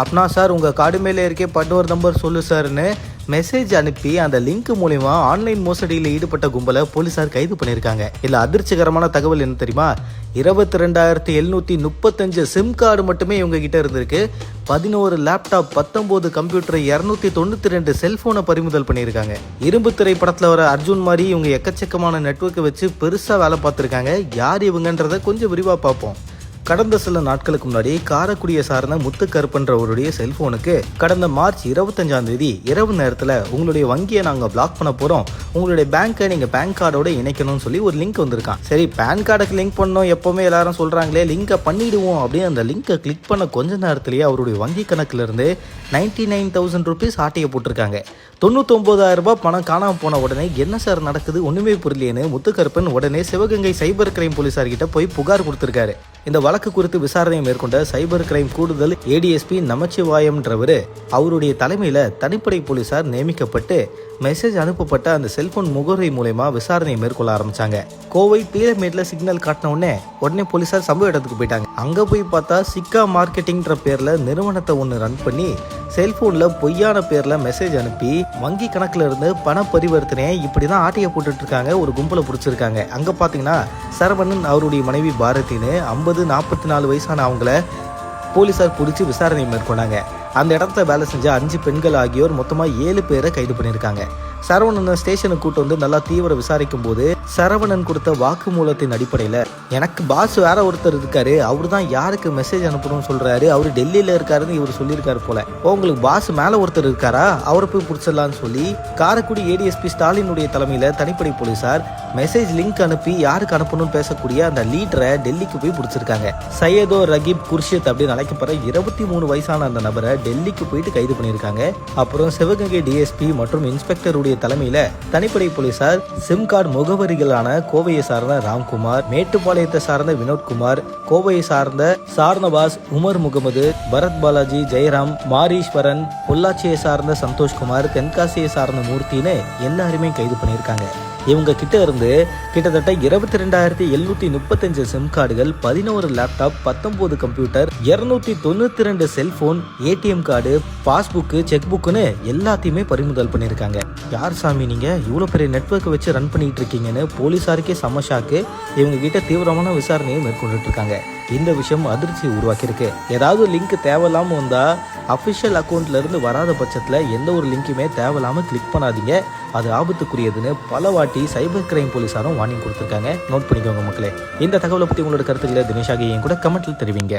அப்படின்னா சார் உங்கள் கார்டு மேலே இருக்கே பட்வர் நம்பர் சொல்லு சார்னு மெசேஜ் அனுப்பி அந்த லிங்க் மூலிமா ஆன்லைன் மோசடியில் ஈடுபட்ட கும்பலை போலீசார் கைது பண்ணியிருக்காங்க. இல்லை அதிர்ச்சிகரமான தகவல் என்ன தெரியுமா? 22,735 சிம் கார்டு மட்டுமே இவங்க கிட்ட இருந்திருக்கு. 11 லேப்டாப், 19 கம்ப்யூட்டர், 292 செல்போனை பறிமுதல் பண்ணியிருக்காங்க. இரும்பு திரைப்படத்தில் வர அர்ஜுன் மாதிரி இவங்க எக்கச்சக்கமான நெட்வொர்க்கை வச்சு பெருசாக வேலை பார்த்துருக்காங்க. யார் இவங்கன்றதை கொஞ்சம் விரிவாக பார்ப்போம். கடந்த சில நாட்களுக்கு முன்னாடி காரைக்குடியை சார்ந்த முத்துக்கருப்பன்றவருடைய செல்போனுக்கு கடந்த மார்ச் 25ஆம் தேதி இரவு நேரத்தில் உங்களுடைய வங்கியை நாங்கள் பிளாக் பண்ண போகிறோம், உங்களுடைய பேங்க்கை நீங்கள் பேன் கார்டோட இணைக்கணும்னு சொல்லி ஒரு லிங்க் வந்திருக்கான். சரி, பேன் கார்டுக்கு லிங்க் பண்ணோம், எப்போவுமே எல்லாரும் சொல்கிறாங்களே லிங்கை பண்ணிவிடுவோம் அப்படின்னு அந்த லிங்கை கிளிக் பண்ண கொஞ்ச நேரத்திலேயே அவருடைய வங்கி கணக்கிலிருந்து 99,000 ருபீஸ் ஆட்டையை போட்டிருக்காங்க. 99,000 ரூபாய் பணம் காணாமல் போன உடனே என்ன சார் நடக்குது ஒன்றுமே புரியலேன்னு முத்துக்கருப்பன் உடனே சிவகங்கை சைபர் கிரைம் போலீஸார்கிட்ட போய் புகார் கொடுத்துருக்காரு. இந்த வழக்கு குறித்து விசாரணையை மேற்கொண்ட சைபர் கிரைம் கூடுதல் ADSP நமச்சிவாயம்ன்றவர் அவருடைய தலைமையில் தனிப்படை போலீசார் நியமிக்கப்பட்டு மெசேஜ் அனுப்பப்பட்ட அந்த செல்போன் முகவரி மூலமா விசாரணையை மேற்கொள்ள ஆரம்பிச்சாங்க. கோவை பீலமேட்ல சிக்னல் காட்டின உடனே போலீசார் சம்பவ இடத்துக்கு போயிட்டாங்க. அங்க போய் பார்த்தா சிக்கா மார்க்கெட்டிங்ன்ற பேர்ல நிறுவனத்தை ஒன்று ரன் பண்ணி செல்போன்ல பொய்யான பேர்ல மெசேஜ் அனுப்பி வங்கி கணக்குல இருந்து பண பரிவர்த்தனையை இப்படிதான் ஆட்டைய போட்டுட்டு இருக்காங்க. ஒரு கும்பலை பிடிச்சிருக்காங்க. அங்க பாத்தீங்கன்னா சரவணன் அவருடைய மனைவி பாரதின்னு 50-44 வயசான அவங்கள போலீசார் பிடிச்சி விசாரணை மேற்கொண்டாங்க. அந்த இடத்துல வேலை செஞ்ச 5 பெண்கள் ஆகியோர் மொத்தமாக 7 பேரை கைது பண்ணியிருக்காங்க. சரவணன் ஸ்டேஷனுக்கு கூட்டு வந்து நல்லா தீவிர விசாரிக்கும் போது சரவணன் கொடுத்த வாக்குமூலத்தின் அடிப்படையில் எனக்கு பாஸ் வேற ஒருத்தர் இருக்காரு, அவரு தான் யாருக்கு மெசேஜ் அனுப்பணும்னு சொல்றாரு, அவரு டெல்லியில இருக்காருன்னு இவர் சொல்லியிருக்காரு போல, உங்களுக்கு பாஸ் மேல ஒருத்தர் இருக்காரா, அவரை போய் பிடிச்சிடலான்னு சொல்லி காரைக்குடி ADSP ஸ்டாலினுடைய தலைமையில தனிப்படை போலீசார் மெசேஜ் லிங்க் அனுப்பி யாருக்கு அனுப்பணும்னு பேசக்கூடிய அந்த லீடரை டெல்லிக்கு போய் பிடிச்சிருக்காங்க. சையதோ ரகீப் குர்ஷித் அப்படின்னு அழைக்கப்படுற 23 வயசான அந்த நபரை டெல்லிக்கு போயிட்டு கைது பண்ணியிருக்காங்க. அப்புறம் சிவகங்கை DSP மற்றும் இன்ஸ்பெக்டருடைய தலைமையில தனிப்படை போலீசார் சிம் கார்டு முகவரிகளான கோவையை சார்ந்த ராம்குமார், மேட்டுப்பாளையத்தை சார்ந்த வினோத்குமார், கோவையை சார்ந்த சார்னவாஸ், உமர் முகமது, பரத் பாலாஜி, ஜெயராம், மாரீஸ்வரன், பொள்ளாச்சியை சார்ந்த சந்தோஷ்குமார், தென்காசியை சார்ந்த மூர்த்தின்னு எல்லாருமே கைது பண்ணியிருக்காங்க. இவங்க கிட்ட இருந்து கிட்டத்தட்ட 22,735 சிம் கார்டுகள், 11 laptop, 19 computer, 292 cellphone, ATM card, passbook, cheque புக்குன்னு எல்லாத்தையுமே பறிமுதல் பண்ணியிருக்காங்க. யார் சாமி நீங்க இவ்வளோ பெரிய நெட்வொர்க்கை வச்சு ரன் பண்ணிட்டு இருக்கீங்கன்னு போலீஸாருக்கே செம ஷாக்கு. இவங்க கிட்ட தீவிரமான விசாரணையை மேற்கொண்டுட்டு இருக்காங்க. இந்த விஷயம் அதிர்ச்சியை உருவாக்கியிருக்கு. ஏதாவது லிங்க் தேவையில்லாமல் வந்தால் அஃபிஷியல் அக்கௌண்ட்ல இருந்து வராத பட்சத்தில் எந்த ஒரு லிங்க்குமே தேவையில்லாமல் கிளிக் பண்ணாதீங்க, அது ஆபத்துக்குரியதுன்னு பல வாட்டி சைபர் கிரைம் போலீஸாரும் வார்னிங் கொடுத்துருக்காங்க. நோட் பண்ணிக்கோங்க மக்களே. இந்த தகவலை பற்றி உங்களோட கருத்துக்களை தினேஷாக என் கூட கமெண்ட்ல தெரிவிங்க.